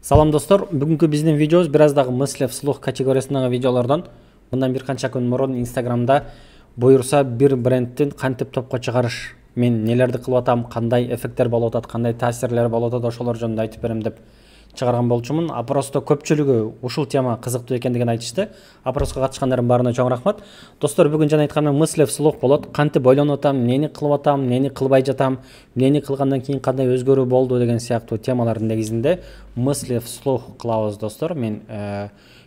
Салам достор, бүгүнкү биздин видеобуз бир аз дагы мысли вслух категориясындагы видеолордон. Мындан бир канча күн мурун Инстаграмда буюрса бир брендтин кантип топко чыгарыш, мен нелерди кылып атам, кандай эффекттер болуп атат, кандай таасирлер болуп атат, ошолор жөнүндө айтып берем деп чыгарган болчумун. Опросто көпчүлүгү ушул тема кызыктуу экендигин айтышты. Опроско катышкандардын баарына чоң рахмат. Достор, бүгүн жана айтканымдей мысли вслух болот. Кантип ойлонуп атам, эмнени кылып атам, эмнени кылбай жатам, эмнени кылгандан кийин кандай өзгөрүү болду деген сыяктуу темалардын негизинде мысли вслух кылабыз достор. Мен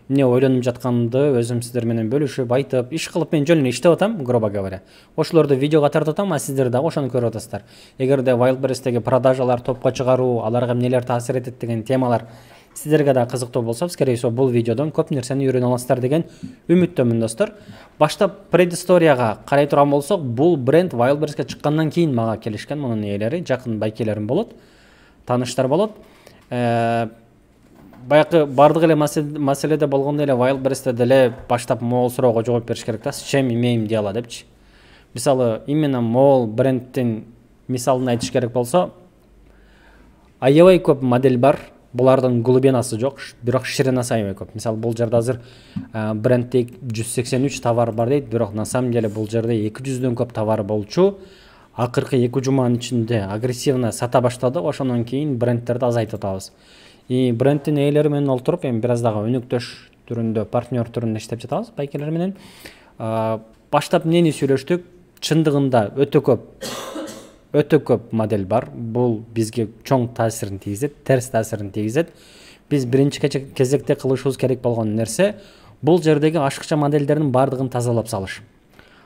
эмне ойлонуп жатканымды өзүм сиздер менен бөлүшүп, айтып, иш кылып мен жөн эле иштеп атам, грубо говоря. Ошолорду видеого тартып атам, а сиздер дагы ошону көрүп атасыздар. Эгерде Wildberries'теги продажалар, топко чыгаруу, аларга эмнелер таасир этет деген темалар сиздерге да кызыктуу болсо, скорее всего, бул видеодон көп нерсени үйрөнө аласыздар деген үмүттөмүн достор. Баштап предысторияга карай турган болсок, бул бренд Wildberries'ке чыккандан кийин мага келишкен, мунун ээлери, жакын байкелерим болот, тааныштар болот. Баягы бардык эле маселеде болгондой эле Wildberries'те деле баштап могул суроого жооп бериш керек да, с чем имеем дело депчи. Мисалы, именно могул брендтин мисалын айтыш керек болсо, аябай көп модель бар. Булардын глубинасы жок, бирок ширинасы аябай көп. Мисалы, бул жерде азыр брендте 183 товар бар дейт, бирок на самом деле бул жерде 200дөн көп товар болчу. Акыркы 2 жуманын ичинде агрессивно сата баштады, ошондон кийин брендтерди азайтып атабыз. И брендтин ээлери менен олтуруп, эми бир аз дагы өнөктөш түрүндө, партнер түрүндө иштеп жатабыз байкелер менен. Баштап эмнени сүйлөштүк? Чындыгында өтө көп модель бар. Бул бизге чоң таасирин тийгизет, терс таасирин тийгизет. Биз биринчи кезекте кылышыбыз керек болгон нерсе бул жердеги ашыкча модельдердин баардыгын тазалап салыш.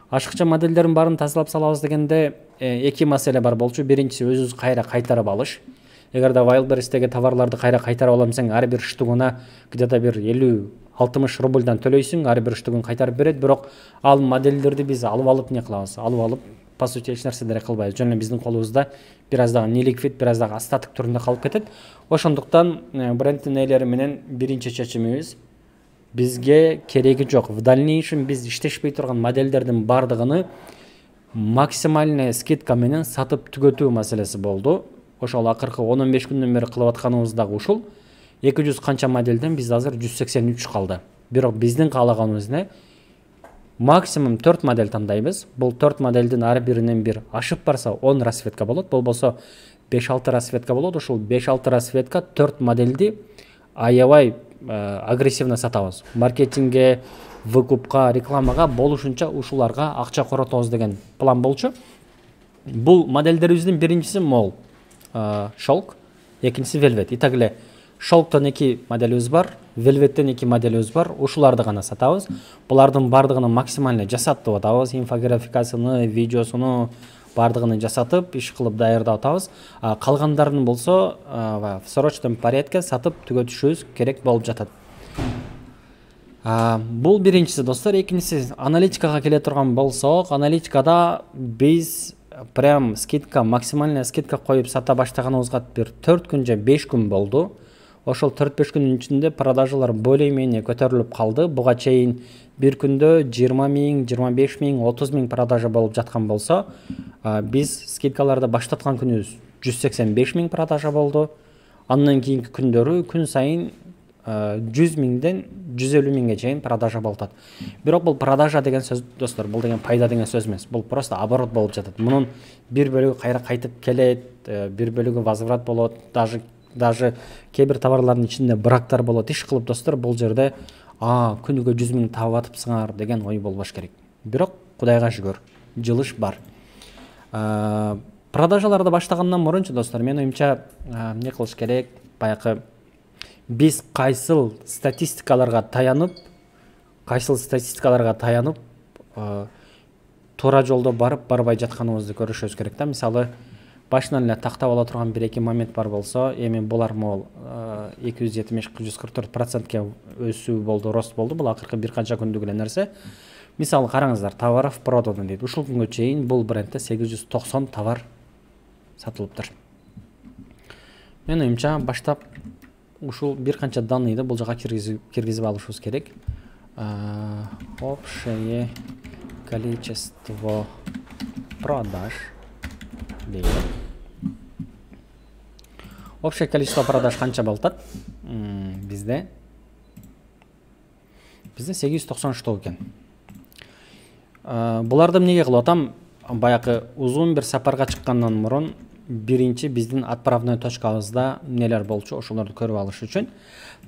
Ашыкча модельдердин баарын тазалап салабыз дегенде эки маселе бар болчу. Биринчиси өзүбүз кайра кайтарып алыш. Эгерде Wildberries'теги товарларды кайра кайтарып алам десең, ар бир штугуна где-то бир 50-60 рубльдан төлөйсүң, ар бир штугун кайтарып берет, бирок ал модельдерди биз алып не кылабыз? Алып по сути эч нерсе деле кылбайбыз. Жөн эле биздин колубузда бир аз дагы неликвид, бир аз дагы остаток түрүндө калып кетет. Ошондуктан брендтин ээлери менен биринчи чечимибиз, бизге кереги жок. В дальнейшем биз иштешпей турган модельдердин баардыгын максимальный скидка менен сатып түгөтүү маселеси болду. Ошол акыркы 10-15 күндөн бери кылып атканыбыз дагы ушул. 200 канча модельден биз азыр 183 калды. Бирок биздин каалаганыбыз эмне? Максимум 4 модель тандайбыз. Бул 4 модельдин ар биринен бир ашып барса 10 расцветка болот. Болбосо 5-6 расцветка болот. Ушул 5-6 расцветка 4 модельди аябай агрессивно сатабыз. Маркетингге, выкупка, рекламага болушунча ушуларга акча коротобуз деген план болчу. Бул модельдерибиздин биринчиси мол шелк, экинчиси велвет. Итак эле шелктон 2 моделибиз бар, велветтен 2 моделибиз бар. Ушуларды гана сатабыз. Булардын баардыгын максимально жасатып атабыз. Инфографикасыны, видеосуну баардыгын жасатып, иш кылып даярдап атабыз. Калгандарын болсо в срочном порядке сатып түгөтүшүбүз керек болуп жатат. Бул биринчиси достор. Экинчиси аналитикага келе турган болсок, аналитикада биз прям скидка, максимальная скидка коюп сата баштаганыбызга бир 4 күн же 5 күн болду. Ошол 4-5 күнүн ичинде продажалар более-менее көтөрүлүп калды. Буга чейин бир күндө 20 000, 25 000, 30 000 продажа болуп жаткан болсо, биз скидкаларды баштаткан күнүбүз 185 000 продажа болду. Андан кийинки күндөрү күн сайын 100 000ден 150 000ге чейин продажа болуп атат. Бирок бул продажа деген сөз достор, бул деген пайда деген сөз эмес. Бул просто оборот болуп жатат. Мунун бир бөлүгү кайра кайтып келет, бир бөлүгү возврат болот, даже кээ бир товарлардын ичинде брактар болот. Иш кылып достор, бул жерде күнүгө 100 000 таап атыпсыңар деген ой болбош керек. Бирок Кудайга шүгүр, жылыш бар. Продажаларды баштагандан мурунчу достор, мен оюмча эмне кылыш керек? Баягы биз кайсыл статистикаларга таянып, туура жолдо барып барбай жатканыбызды көрүшүбүз керек да. Мисалы, башынан эле тактап ала турган бир-эки момент бар болсо, эми булар могул 270-144%ке өсүү болду, рост болду. Бул акыркы бир канча күндүк эле нерсе. Мисалы, караңыздар, товаров продано дейт. Ушул күнгө чейин бул брендте 890 товар сатылыптыр. Мен оюмча баштап ушул бир канча данныйды бул жака киргизип алышыбыз керек. Общее количество продаж дейт. Общее количество продаж канча болуп атат? Бизде 890 штук экен. Буларды эмнеге кылып атам? Баягы узун бир сапарга чыккандан мурун биринчи биздин отправной точкабызда нелер болчу, ошолорду көрүп алыш үчүн.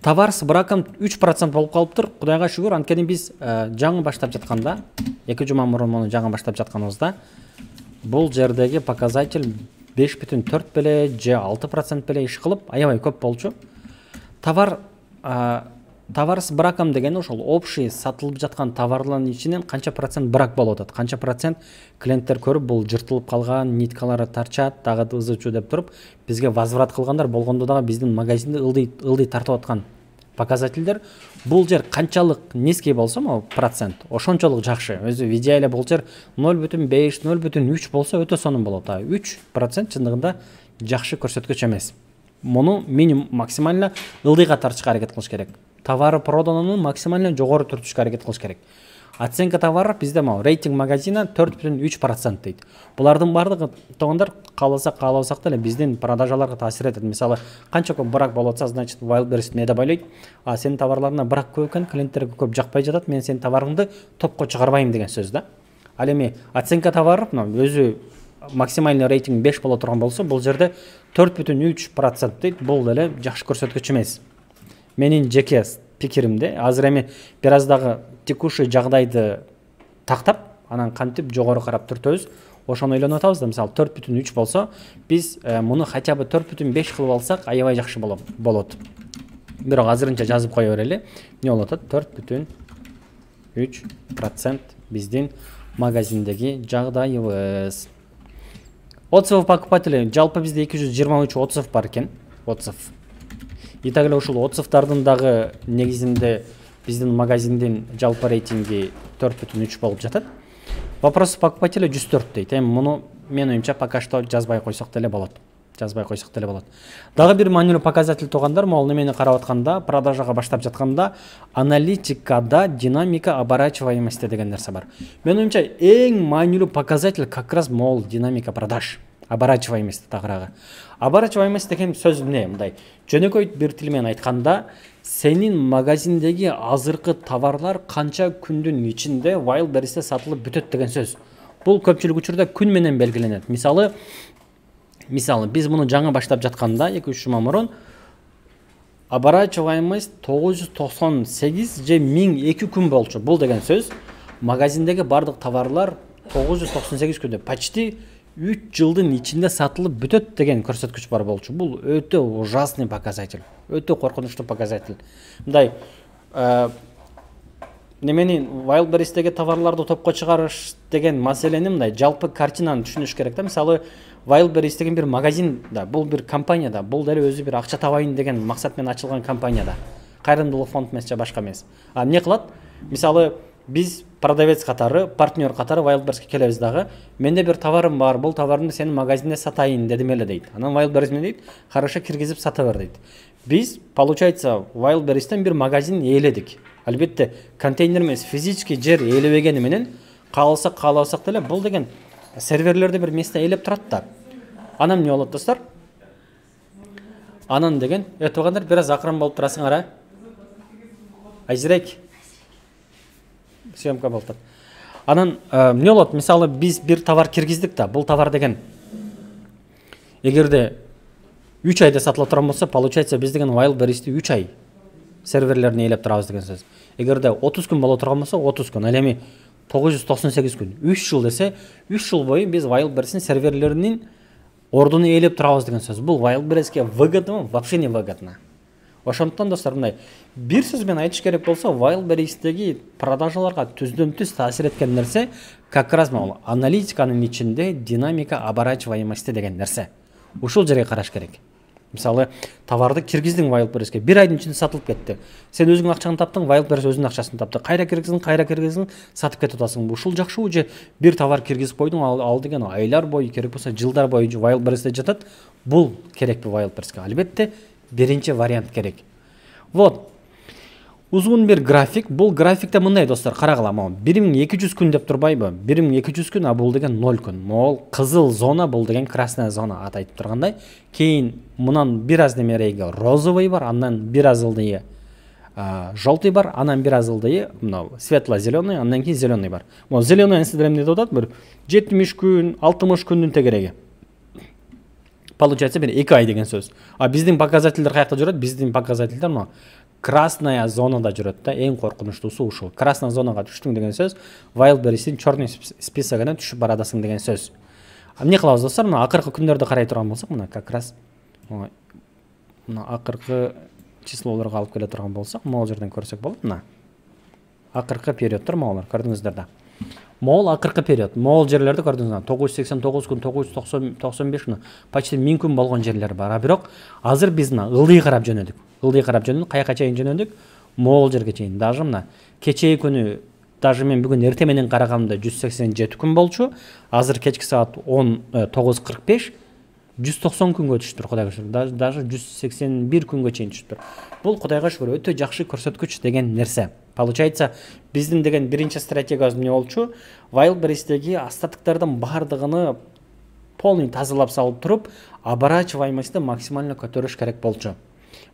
Товар с браком 3% болуп калыптыр. Кудайга шүгүр, анткени биз жаңы баштап жатканда, 2 жума мурун муну жаңы баштап жатканыбызда, бул жердеги показатель 5,4 беле же 6% беле иш кылып, аябай көп болчу. Товар с браком деген ошол общий сатылып жаткан товарлардын ичинен канча процент брак болуп атат, канча процент клиенттер көрүп бул жыртылып калган, ниткалары тарчат, дагы ызычу деп туруп, бизге возврат кылгандар болгондо дагы биздин магазинде ылдый тартып аткан показательдер. Бул жер канчалык низкий болсо, могу процент, ошончолук жакшы. Өзү в идеале бул жер 0,5, 0,3 болсо өтө сонун болот. 3% чындыгында жакшы көрсөткүч эмес. Муну минимум максимально ылдыйга тартышка аракет кылыш керек. Товары проданын максимально жогору туртушка аракет кылыш керек. Оценка товаров bizde мау рейтинг магазина 4,3% дейт. Булардын бардыгы тоғандар кааласак деле биздин продажаларга таасир этет. Мисалы, канча көп брак болуп атса, значит Wildberries эмне деп ойлойт? Сенин товарларыңа брак көп экен, клиенттерге көп жакпай жатат, мен сенин товарыңды топко чыгарбайм деген сөз да. Ал эми оценка товаров өзү максимальный рейтинг 5 боло турган болсо, бул жерде 4,3% дейт. Бул деле жакшы көрсөткүч эмес. Менин жеке пикиримде, азыр эми бир аз дагы текущий жагдайды тактап, анан кантип жогору карап түртөбүз, ошону ойлонуп атабыз да. Мисалы 4,3 болсо, биз муну хотя бы 4,5 кылып алсак, аябай жакшы болот. Бирок азырынча жазып кое берели. Эмне болуп атат? 4,3% биздин магазиндеги жагдайыбыз. Отзыв покупателей, жалпы бизде 223 отзыв бар экен. Отзыв. И так эле ушул отзывдардын дагы негизинде биздин магазиндин жалпы рейтинги 4,3 болуп жатат. Вопрос покупателя 104 дейт. Эми муну мен оюмча пока что жазбай койсок деле болот. Дагы бир маанилүү показатель тугандар, могул немени карап атканда, продажага баштап жатканда, аналитикада динамика оборачиваемости деген нерсе бар. Мен оюмча эң маанилүү показатель как раз могул динамика продаж. Оборачиваемость тагыраагы. Оборачиваемость деген сөз эмне? Мындай жөнөкөй бир тил менен айтканда, сенин магазиндеги азыркы товарлар канча күндүн ичинде Wildberries'те сатылып бүтөт деген сөз. Бул көпчүлүк учурда күн менен белгиленет. Мисалы биз муну жаңы баштап жатканда 2-3 жума мурун оборачиваемость 998 же 1002 күн болчу. Бул деген сөз магазиндеги бардык товарлар 998 күндө почти 3 жылдын ичинде сатылып бүтөт деген көрсөткүч бар болчу. Бул өтө ужасный показатель, өтө коркунучтуу показатель. Мындай немени Wildberries'теги товарларды топко чыгарыш деген маселени мындай жалпы картинаны түшүнүш керек да. Мисалы, Wildberries деген бир магазин да, бул бир компания да, бул деле өзү бир акча табайын деген максат менен ачылган компания да. Кайрымдуулук фонд эмес же башка эмес. Эмне кылат? Мисалы, биз продавец катары, партнер катары Wildberries'ке келебиз дагы. Менде бир товарым бар, бул товарымды сенин магазинде сатайын дедим эле дейт. Анан Wildberries эмне дейт? Хорошо, киргизип сата бер дейт. Биз, получается, Wildberries'тен бир магазин ээледик. Албетте, контейнер эмес, физически жер ээлебегени менен кааласак деле бул деген серверлерде бир месте ээлеп турат да. Анан эмне болот достор? Анан деген, өтөгөндөр бир аз акырын болуп турасыңар, а? Айжирек. Съемка болуп. Анан эмне болот? Мисалы, биз бир товар киргиздик да. Бул товар деген эгерде 3 айда сатылып турган болсо, получается биз деген Wildberries'ти 3 ай серверлерин ээлеп турабыз деген сөз. Эгерде 30 күн боло турган болсо, 30 күн. Ал эми 998 күн, 3 жыл десе, 3 жыл бою биз Wildberries'ин серверлеринин ордуну ээлеп турабыз деген сөз. Бул Wildberries'ке выгодно, вообще не выгодно. Ошондуктан достор, мындай бир сөз менен айтыш керек болсо, Wildberries'теги продажаларга түздөн-түз таасир эткен нерсе как раз могул аналитиканын ичинде динамика оборачиваемости деген нерсе. Ушул жерге караш керек. Мисалы, товарды киргиздиң Wildberries'ке, бир айдын ичинде сатылып кетти. Сен өзүңүн акчаңды таптың, Wildberries өзүнүн акчасын тапты. Кайра киргизиң, сатып кетип атасың. Ушул жакшы же бир товар киргизип койдуң, ал деген айлар бою, керек болсо жылдар бою Wildberries'те жатат. Бул керекпи Wildberries'ке? Албетте, биринчи вариант керек. Вот. Узун бир график. Бул графикте мындай достор, карагыла, могу 1200 күн деп турбайбы? 1200 күн, а бул деген 0 күн. Могул кызыл зона, бул деген красная зона атайтып тургандай. Кийин мындан бир аз немереги розовый бар, андан бир аз ылдыйы желтый бар, анан бир аз ылдыйы мына светло-зеленый, андан кийин зеленый бар. Могу зеленый энсиде эмне деп атат? Бир 70 күн, 60 күндүн тегереги. Получается бир 2 ай деген сөз. А биздин показательдер каякта жүрөт? Биздин показательдер мына красная зонада жүрөт да. Эң коркунучтуусу ушул. Красная зонага түштүң деген сөз, Wildberries'in черный списогуна түшүп барадасың деген сөз. Эмне кылабыз достор? Мына акыркы күндөрдү карай турган болсок, мына как раз мына акыркы числолорго алып келе турган болсок, могул жерден көрсөк болот. Мына акыркы периодтор могулар, көрдүңүздөр да. Могул акыркы период. Могул жерлерди көрдүңүздөр. 989 күн, 995 күн, почти 1000 күн болгон жерлер бар. А бирок азыр биз мына ылдый карап жөнөдүк. Ылдый карап жөнөдүк. Каяка чейин жөнөдүк? Могул жерге чейин. Даже мына кечээ күнү, даже мен бүгүн эртең менен караганда 187 күн болчу. Азыр кечки саат 9:45 190 күнгө түштүр, Кудайга шүкүр. Даже 181 күнгө чейин түштүр. Бул Кудайга шүкүр өтө жакшы көрсөткүч деген нерсе. Получается, биздин деген биринчи стратегиябыз эмне болчу? Wildberries'теги остатыктардын бардыгыны полный тазалап салып туруп, оборачиваемостьти максимально көтөрүш керек болчу.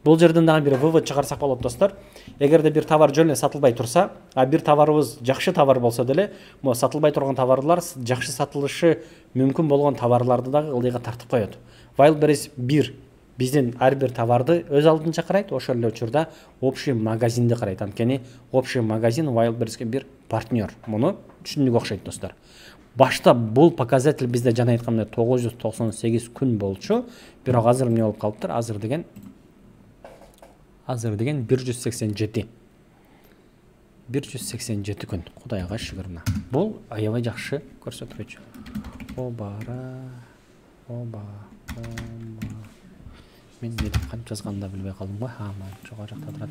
Бул жерден дагы бир вывод чыгарсак болот достор. Эгерде бир товар жөн эле сатылбай турса, а бир товарыбыз жакшы товар болсо деле, могу сатылбай турган товарлар жакшы сатылышы мүмкүн болгон товарларды дагы ылдыйга тартып коет. Wildberries 1 биздин ар бир товарды өз алдынча карайт, ошол эле учурда общий магазинди карайт. Анткени общий магазин Wildberries'ке бир партнер. Муну түшүндүк окшойт достор. Башта бул показатель бизде жана айткандай 998 күн болчу, бирок азыр эмне болуп калыптыр? Азыр деген 187. 187 күн. Кудайга шүгүр мына. Бул аябай жакшы көрсөткүч. Оба. Мен не деп кантип жазганымды билбей калдым го. Мына жогору жакта турат.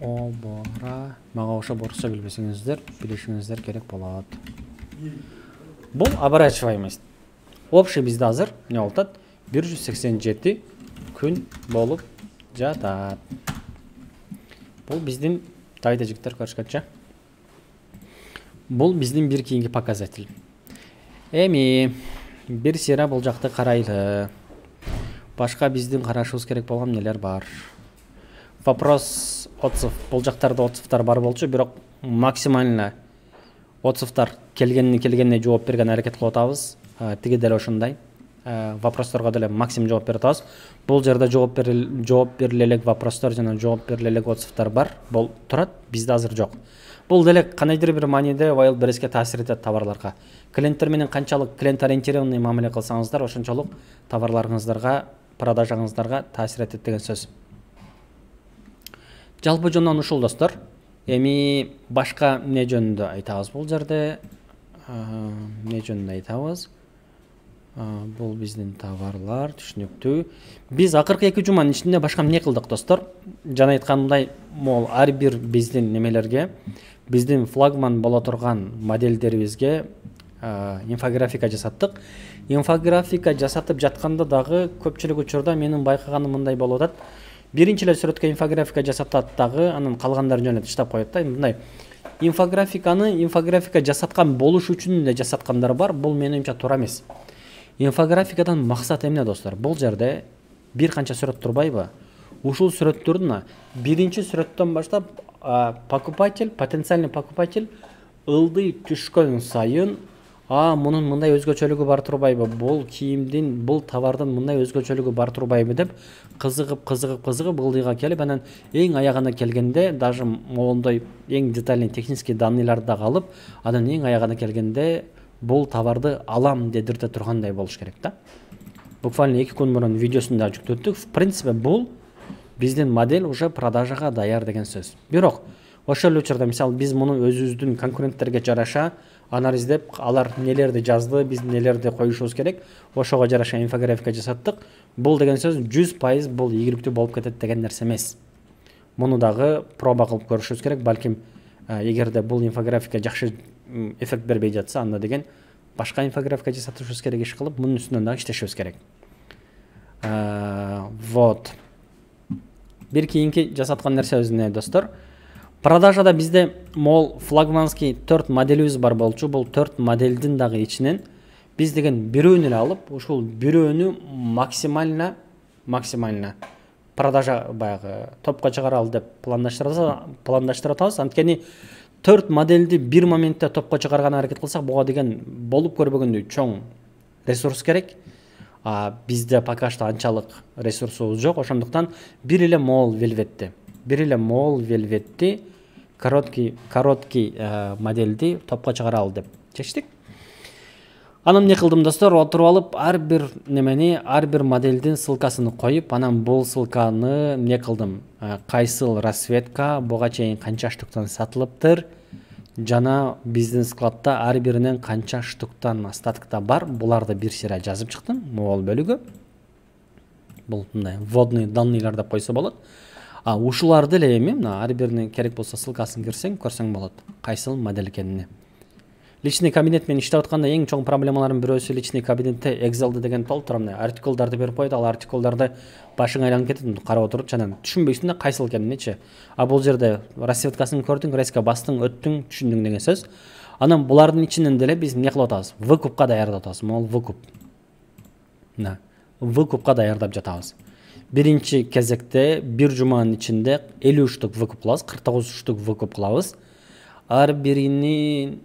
Обора. Мага ошо орусча билбесеңиздер, билишиңиздер керек болот. Бул оборачиваемость. Общий бизде азыр эмне болуп атат? 187 күн болуп жатат. Бул биздин тайда жигиттер көрүшкөнчө. Бул биздин бир кийинки показатель. Эми бир сыйра бул жакты карайлы. Башка биздин карашыбыз керек болгон нелер бар? Вопрос, отзыв. Бул жактарда отзывдар бар болчу, бирок максимально отзывдар келгенине жооп берген аракет кылып атабыз. Тиги деле ошондой. Вопросторго деле максимум жооп берип атабыз. Бул жерде жооп бериле элек вопростор жана жооп бериле элек отзывдар бар. Бул турат, бизде азыр жок. Бул деле кандайдыр бир мааниде Wildberries'ке таасир этет товарларга. Клиенттер менен канчалык клиент ориентированный мамиле кылсаңыздар, ошончолук товарларыңыздарга, продажаңыздарга таасир этет деген сөз. Жалпы жонунан ушул достор. Эми башка эмне жөнүндө айтабыз бул жерде? Эмне жөнүндө айтабыз? Бул биздин товарлар, түшүнүктүү. Биз акыркы 2 жуманын ичинде башка эмне кылдык достор? Жана айткандай, могул ар бир биздин немелерге, биздин флагман боло турган моделдерибизге инфографика жасаттык. Инфографика жасатып жатканда дагы көпчүлүк учурда менин байкаганым мындай болуп атат. Биринчи эле сүрөткө инфографика жасатат дагы, анан калгандарын жөн эле таштап коет да. Мындай инфографика жасаткан болуш үчүн эле жасаткандар бар. Бул менин оюмча туура эмес. Инфографикадан максат эмне достор? Бул жерде бир канча сүрөт турбайбы? Ушул сүрөттөрдүн биринчи сүрөттөн баштап потенциальный покупатель ылдый түшкөн сайын, мунун мындай өзгөчөлүгү бар турбайбы? Бул кийимдин, бул товардын мындай өзгөчөлүгү бар турбайбы деп кызыгып ылдыйга келип, анан эң аягына келгенде, даже моундай эң детальный технический данныйларды дагы алып, анан эң аягына келгенде бул товарды алам дедирте тургандай болуш керек да. Буквально 2 күн мурун видеосун да жүктөттүк. В принципе, бул биздин модель уже продажага даяр деген сөз. Бирок ошол эле учурда мисалы биз муну өзүбүздүн конкуренттерге жараша анализдеп, алар нелерди жазды, биз нелерди коюшубуз керек, ошого жараша инфографика жасаттык. Бул деген сөз 100% бул ийгиликтүү болуп кетет деген нерсе эмес. Муну дагы проба кылып көрүшүбүз керек. Балким эгерде бул инфографика жакшы эффект бербей жатса, анда деген башка инфографика жасатышыбыз керек, иш кылып, мунун үстүнөн дагы иштешибиз керек. Вот. бир кийинки жасаткан нерсе өзүнө достор. Продажада бизде мол флагманский 4 моделибиз бар болчу. Бул 4 моделдин дагы ичинен биз деген бирөөнү эле алып, ушул бирөөнү максимально продажа баягы топко чыгаралы деп пландаштырып атабыз. Анткени 4 модельди бир моментте топко чыгарган аракет кылсак, буга деген болуп көрбөгөндөй чоң ресурс керек. Бизде пока что анчалык ресурсубуз жок. Ошондуктан бир эле Mall Velvet'ти короткий модельди топко чыгаралы деп чечтик. Анан эмне кылдым достор, отуруп алып ар бир модельдин ссылкасын коюп, анан бул ссылканы эмне кылдым, кайсыл расцветка буга чейин канча штуктан сатылыптыр жана биздин складта ар биринен канча штуктан остаткта бар, буларды бир сыйра жазып чыктым Mall бөлүгү. Бул мындай вводный данныйлар деп койсо болот. Ушуларды эле эми мына ар бирине керек болсо ссылкасын кирсең, көрсөң болот кайсыл модель экенине. Личный кабинет менен иштеп атканда эң чоң проблемалардын бирөөсү личный кабинетте Excel'de деген толтура мына артиклдарды берип коет, ал артиклдарды башыңа айланып кетет, карап отуруп жана түшүнбөйсүң да кайсыл экениничи. Бул жерде расцветкасын көрдүң, резко бастың, өттүң, түшүндүң деген сөз. Анан булардын ичинен деле биз эмне кылып атабыз? Выкупка даярдап атабыз. Мол выкуп. Выкупка даярдап жатабыз. Биринчи кезекте бир жуманын ичинде 50 штук выкуп кылабыз, 49 штук выкуп кылабыз. Ар биринин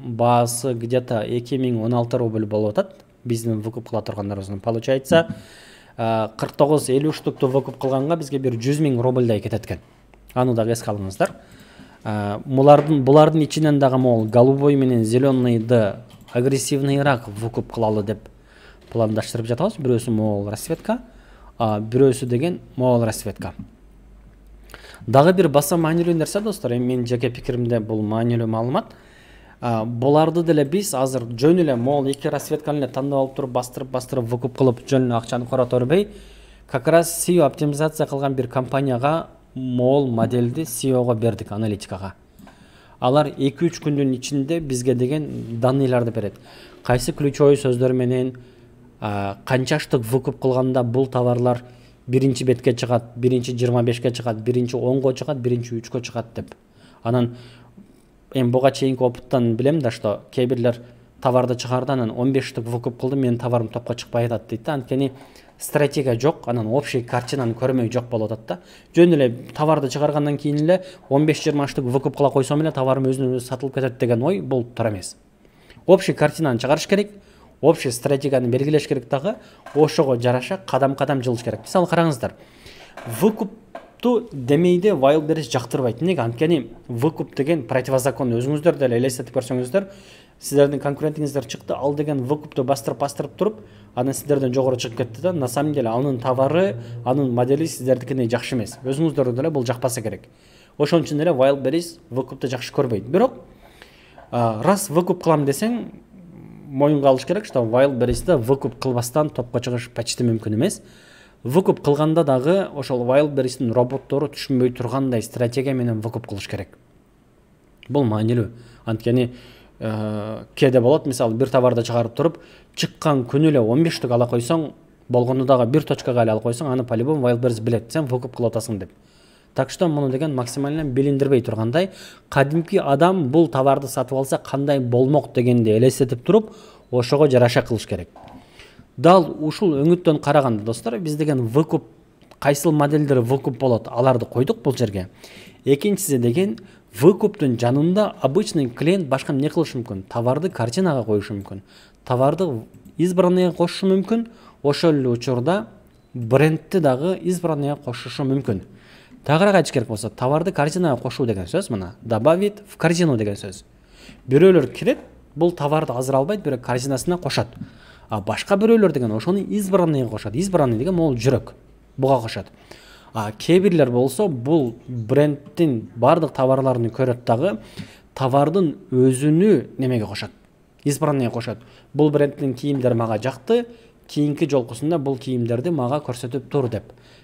баасы где-то 2016 рубль болуп атат. Биздин выкуп кыла тургандарыбыздын. Получается 49-50 штукту выкуп кылганга бизге бир 100 000 рубльдай кетет экен. Аны дагы эске алыңыздар. Булардын ичинен дагы мол голубой менен зеленыйды агрессивныйраак выкуп кылалы деп пландаштырып жатабыз. Бирөөсү мол расцветка, бирөөсү деген мол расцветка. Дагы бир баса маанилүү нерсе достор, менин жеке пикиримде бул маанилүү маалымат. Буларды деле биз азыр жөн эле мол 2 расцветканы эле тандап алып туруп бастырып выкуп кылып жөн эле акчаны корото бербей, как раз SEO оптимизация кылган бир компанияга мол модельди SEOго бердик, аналитикага. Алар 2-3 күндүн ичинде бизге деген данныйларды берет. Кайсы ключевой сөздөр менен канча штук выкуп кылганда бул товарлар биринчи бетке чыгат, биринчи 25ке чыгат, биринчи 10го чыгат, биринчи 3кө чыгат деп. Анан буга чейинки опыттан билем да, что кээ бирлер товарды чыгарды, анан 15 штук выкуп кылды, менин товарым топко чыкпай атат дейт да. Анткени стратегия жок, анан общий картинаны көрмөй жок болуп атат да. Жөн эле товарды чыгаргандан кийин эле 15-20 штук выкуп кыла койсом эле товарым өзүнөн өзү сатылып кетет деген ой бул туура эмес. Общий картинаны чыгарыш керек, общий стратегияны белгилеш керек дагы, ошого жараша кадам-кадам жылыш керек. Мисалы караңыздар, выкупту демейде Wildberries жактырбайт. Эмнеге? Анткени выкуп деген противозакон. Өзүңүздөр деле элестетип көрсөңүздөр, сиздердин конкурентиңиздер чыкты, ал деген выкупту бастырып туруп, анан сиздерден жогору чыгып кетти да. На самом деле анын товары, анын модели сиздердикине жакшы эмес. Өзүңүздөргө деле бул жакпаса керек. Ошон үчүн эле Wildberries выкупту жакшы көрбөйт. Бирок раз выкуп кылам десең, моюнга алыш керек, что Wildberries'те выкуп кылбастан топко чыгыш почти мүмкүн эмес. Выкуп кылганда дагы ошол Wildberries'тин роботтору түшүнбөй тургандай стратегия менен выкуп кылыш керек. Бул маанилүү. Анткени кээде болот, мисалы бир товарды чыгарып туруп, чыккан күнү эле 15 штук ала койсоң, болгону дагы бир точкага ала койсоң, аны по-любому Wildberries билет, сен выкуп кылып атасың деп. Так что муну деген максимально билиндирбей тургандай, кадимки адам бул товарды сатып алса кандай болмок дегенди элестетип туруп, ошого жараша кылыш керек. Дал ушул өңүттөн караганда достор, биз деген выкуп, кайсыл модельдер выкуп болот, аларды койдук бул жерге. Экинчиси деген выкуптун жанында обычный клиент башка эмне кылышы мүмкүн? Товарды картинага коюшу мүмкүн, товарды избранныйга кошушу мүмкүн, ошол эле учурда брендти дагы избранныйга кошушу мүмкүн. Тагыраак айтыш керек болсо, товарды картинага кошуу деген сөз мына, добавить в корзину деген сөз. Бирөөлөр кирет, бул товарды азыр албайт, бирок корзинасына кошот. А башка бирөөлөр деген ошону избранныйга кошот. Избранный деген могул жүрөк. Буга кошот. Кээ бирлер болсо бул брендтин бардык товарларын көрөт дагы, товардын өзүнү немеге кошот. Избранныйга кошот. Бул брендтин кийимдери мага жакты, кийинки жолкусунда бул кийимдерди мага көрсөтүп тур деп.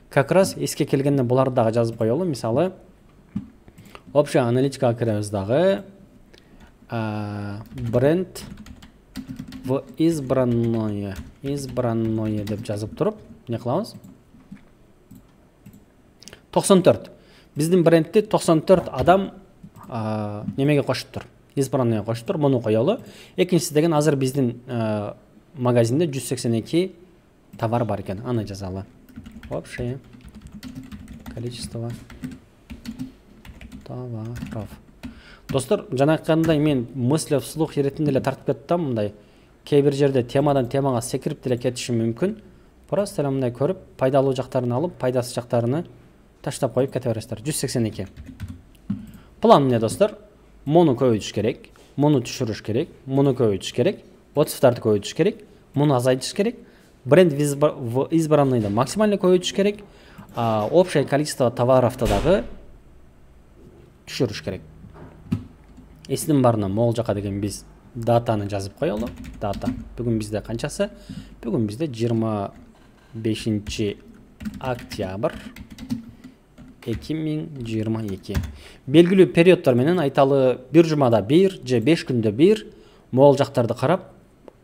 Как раз эске келгенде буларды дагы жазып коелу. Мисалы, общая аналитикага киребиз дагы. Бренд в избранное деп жазып туруп, не кылабыз? 94. Биздин брендти 94 адам немеге кошуп тур. Избранныйга кошуп тур. Муну коелу. Экинчиси деген азыр биздин магазинде 182 товар бар экен. Аны жазалы. Общее количество товаров. Достор, жанакындай мен мысли вслух иретинде эле тартып кеттим, мындай кээ бир жерде темадан темага секирип деле кетишим мүмкүн. Просто эле мындай көрүп, пайдалуу жактарын алып, пайдасыз жактарını таштап коюп кете бересиздер. 182. План эмне достор? Муну көбөйтүш керек, муну түшүрүш керек, муну көбөйтүш керек, отзывдарды көбөйтүш керек, муну азайтыш керек, бренд в избранныйды максимально көбөйтүш керек, общее количество товаровду дагы түшүрүш керек. Эсинин барына могул жака деген биз датаны жазып коелу. Дата. Бүгүн бизде канчасы? Бүгүн бизде 25 октябрь 2022. Белгилүү периоддор менен айталы бир жумада бир же 5 күндө бир могул жактарды карап,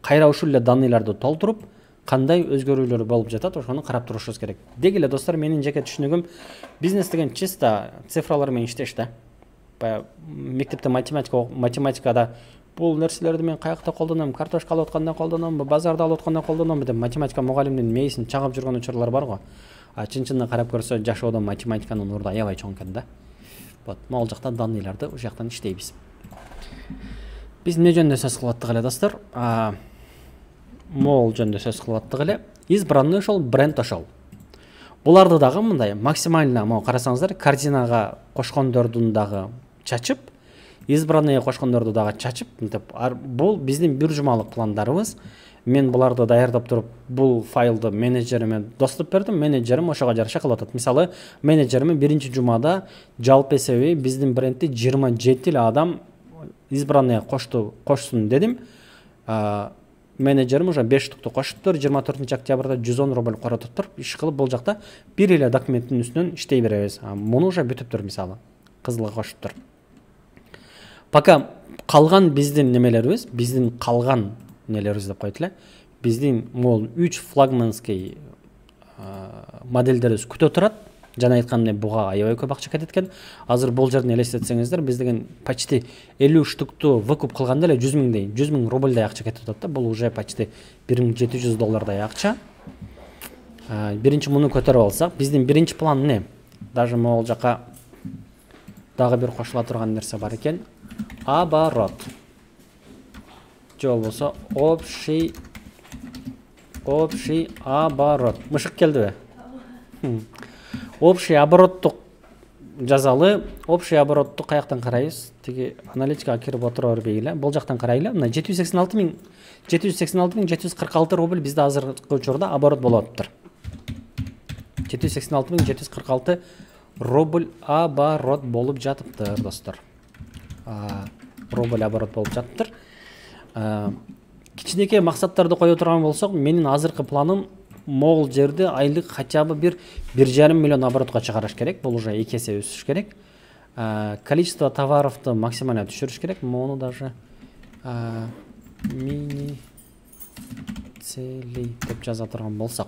кайра ушул эле данныйларды толтуруп, кандай өзгөрүүлөр болуп жатат, ошону карап турушубуз керек. Деги эле достор, менин жеке түшүнүгүм, бизнес деген чисто цифралар менен иштеш да. Мектепте математикада бул нерселерди мен каякта колдоном, картошка алып атканда колдоном, базарда алып атканда колдоном деп математика мугалимдин мээсин чагып жүргөн учурлар бар го. Чын-чынына карап көрсө, жашоодо математиканын орду аябай чоң экен да. Вот, могул жакта данныйларды ушул жактан иштейбиз. Биз эмне жөнүндө сөз кылып аттык эле достор? Могул жөнүндө сөз кылып аттык эле. Избранный ошол, бренд ошол. Буларды дагы мындай максимально могу карасаңыздар, корзинага кошкондордун дагы чачып, избранныйга кошкондорду дагы чачып, бул биздин бир жумалык пландарыбыз. Мен буларды даярдап туруп, бул файлды менеджериме доступ бердим. Менеджерим ошого жараша кылып атат. Мисалы, менеджериме биринчи жумада жалпы эсеби биздин брендти 27 эле адам избранныйга кошсун дедим. Менеджерим уже 5 штукту кошуптур. 24 октябрда 110 рубль коротуптур. Иш кылып бул жакта бир эле документтин үстүнөн иштей беребиз. Муну уже бүтүптүр, мисалы. Кызылга кошуптур. Пока калган биздин немелерибиз, биздин калган нелерибиз деп коет эле. Биздин могул 3 флагманский модельдерибиз күтө турат. Жана айткандай буга аябай көп акча кетет экен. Азыр бул жерден элестетсеңиздер, биз деген почти 50 штукту выкуп кылганда эле 100 миңдей, 100 миң рубльдай акча кетип атат да. Бул уже почти 1700 доллардай акча. Биринчи муну көтөрүп алсак, биздин биринчи план эмне? Даже могул жака дагы бир кошула турган нерсе бар экен. Оборот. Же болбосо общий оборот. Мышык келдиби? Общий обороттук жазалы. Общий оборотту каяктан карайбыз? Тиги аналитикага кирип отура бербей эле. Бул жактан карайлы. Мына 746 рубль бизде азыркы учурда оборот болуп атыптыр. 746 рубль оборот болуп жатыптыр, достор. Рубль оборот болуп жатыптыр. Кичинекей максаттарды кое турган болсок, менин азыркы планым могул жерде айлык хотя бы 1,5 миллион оборотко чыгарыш керек. Бул уже 2 эсе өсүш керек. Количество товаровду максимально түшүрүш керек. Мону даже мини цели деп жаза турган болсак.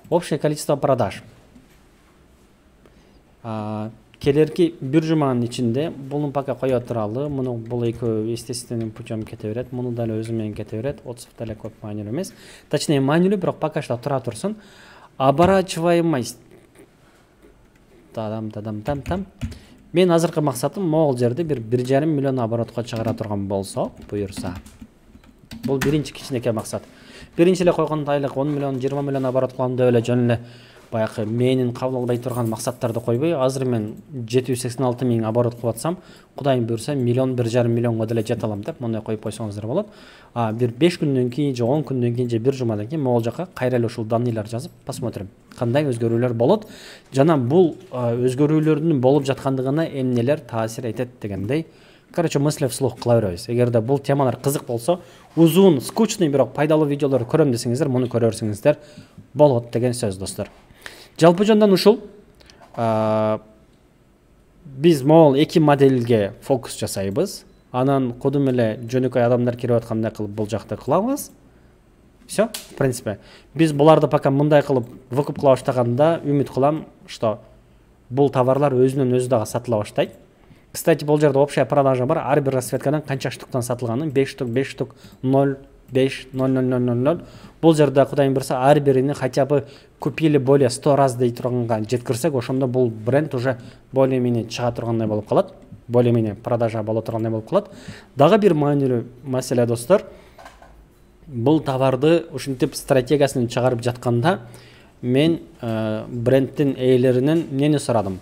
Общее количество продаж. Келерки бир жуманын ичинде буну пока кое туралы, муну бул экөө естественным путем кете берет, муну дал өзү менен кете берет, отзыв деле көп маанилүү эмес. Точнее, маанилүү, бирок пока что тура турсун. Оборачиваемость. Там. Мен азыркы максатым могул жерде 1,5 миллион оборотко чыгара турган болсо, буюрса. Бул биринчи кичинекей максат. Биринчи эле койгондо айлык 10 миллион, 20 миллион оборот кылам деп эле жөн эле баягы менин кабыл албай турган максаттарды койбой, азыр мен 786 миң оборот кылып атсам, Кудайым буйрса, 1,5 миллионго деле жете алам деп мындай коюп койсоңуздар болот. Бир 5 күндөн кийин же 10 күндөн кийин же бир жумадан кийин могул жака кайра эле ушул данныйлар жазып, посмотрим кандай өзгөрүүлөр болот. Жана бул өзгөрүүлөрдүн болуп жаткандыгына эмнелер таасир этет дегендей. Короче, мысли вслух кыла беребиз. Эгерде бул темалар кызык болсо, узун, скучный, бирок пайдалуу видеолор көрөм десеңиздер, муну көрө берсеңиздер болот деген сөз, достор. Жалпы жөндөөн ушул. Биз могул 2 модельге фокус жасайбыз. Анан кудум эле жөнөкөй адамдар кирип аткандай кылып бул жакта кылабыз. Всё, в принципе. Биз буларды пока мындай кылып выкуп кыла баштаганда үмүт кылам, что бул товарлар өзүнөн өзү дагы сатыла баштайт. Кстати, бул жерде общая продажа бар. Ар бир расцветкадан канча штуктан сатылганын, 5 штук, 5 штук, 0, 5, 0, 0, 0, 0, 0. Бул жерде Кудайым буйрса ар бирини хотя бы купили более 100 раз дей турганга жеткирсек, ошондо бул бренд уже более-менее чыга тургандай болуп калат. Более-менее продажа боло тургандай болуп калат. Дагы бир маанилүү маселе достор. Бул товарды ушинтип стратегиясын чыгарып жатканда мен брендтин ээлеринен эмнени сурадым?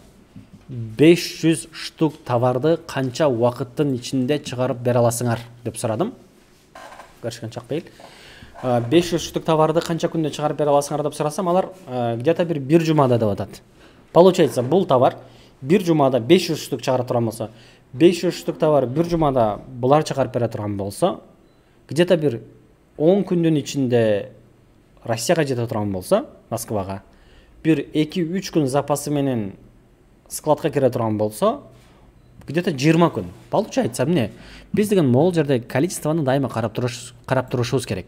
500 штук товарды канча убакыттын ичинде чыгарып бере аласыңар деп сурадым. Көрүшкөн чакпайыл. 500 штук товарды канча күндө чыгарып бере аласыңар деп сурасам, алар где-то бир жумада деп атат. Получается, бул товар бир жумада 500 штук чыгарып турган болсо, 500 штук товар бир жумада булар чыгарып бере турган болсо, где-то бир 10 күндүн ичинде Россияга жете турган болсо, Москвага, бир 2-3 күн запасы менен складка кире турган болсо, где-то 20 күн. Получается, эмне? Биз деген могул жерде количествону дайыма карап турушубуз керек.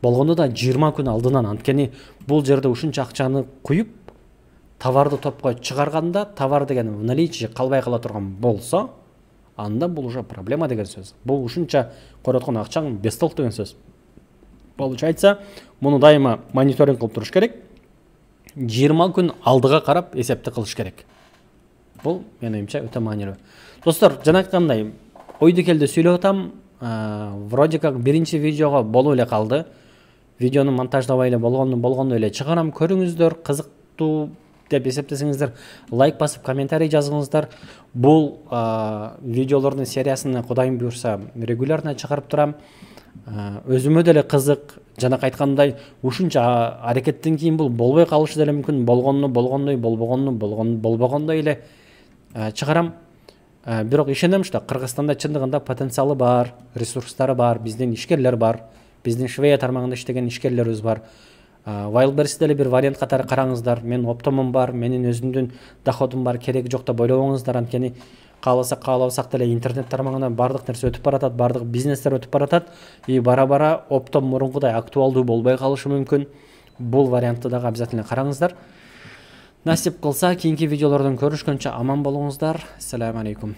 Болгондо да 20 күн алдынан, анткени бул жерде ушунча акчаны куюп, товарды топко чыгарганда, товар деген в наличии калбай кала турган болсо, анда бул уже проблема деген сөз. Бул ушунча короткон акчаң бес толк деген сөз. Получается, муну дайыма мониторинг кылып туруш керек. 20 күн алдыга карап эсепти кылыш керек. Бул менин оюмча өтө маанилүү. Достор, жана айткандай, ойду келди сүйлөп атам. Вроде как биринчи видеого болуп эле калды. Видеону монтаждабай эле болгондой эле чыгарам. Көрүңүздөр, кызыктуу деп эсептесеңиздер, лайк басып, комментарий жазыңыздар. Бул видеолордун сериясына Кудайым буйрса регулярно чыгарып турам. Өзүмө деле кызык, жана айткандай, ушунча аракеттен кийин бул болбой калышы деле мүмкүн. Болгондой, болбогондой эле чыгарам. Бирок ишенем, что Кыргызстанда чындыгында потенциалы бар, ресурстары бар, биздин ишкерлер бар, биздин Швея тармагында иштеген ишкерлерибиз бар. Wildberries деле бир вариант катары караңыздар. Мен оптомум бар, менин өзүмдүн доходум бар, кереги жок деп ойлобоңуздар. Анткени кааласак каалабасак деле интернет тармагына бардык нерсе өтүп баратат, бардык бизнестер өтүп баратат. И бара-бара оптом мурункудай актуалдуу болбой калышы мүмкүн. Бул вариантты дагы обязательно караңыздар. Насип кылса, кийинки видеолордон көрүшкөнчө аман болуңуздар. Ассаламу алейкум.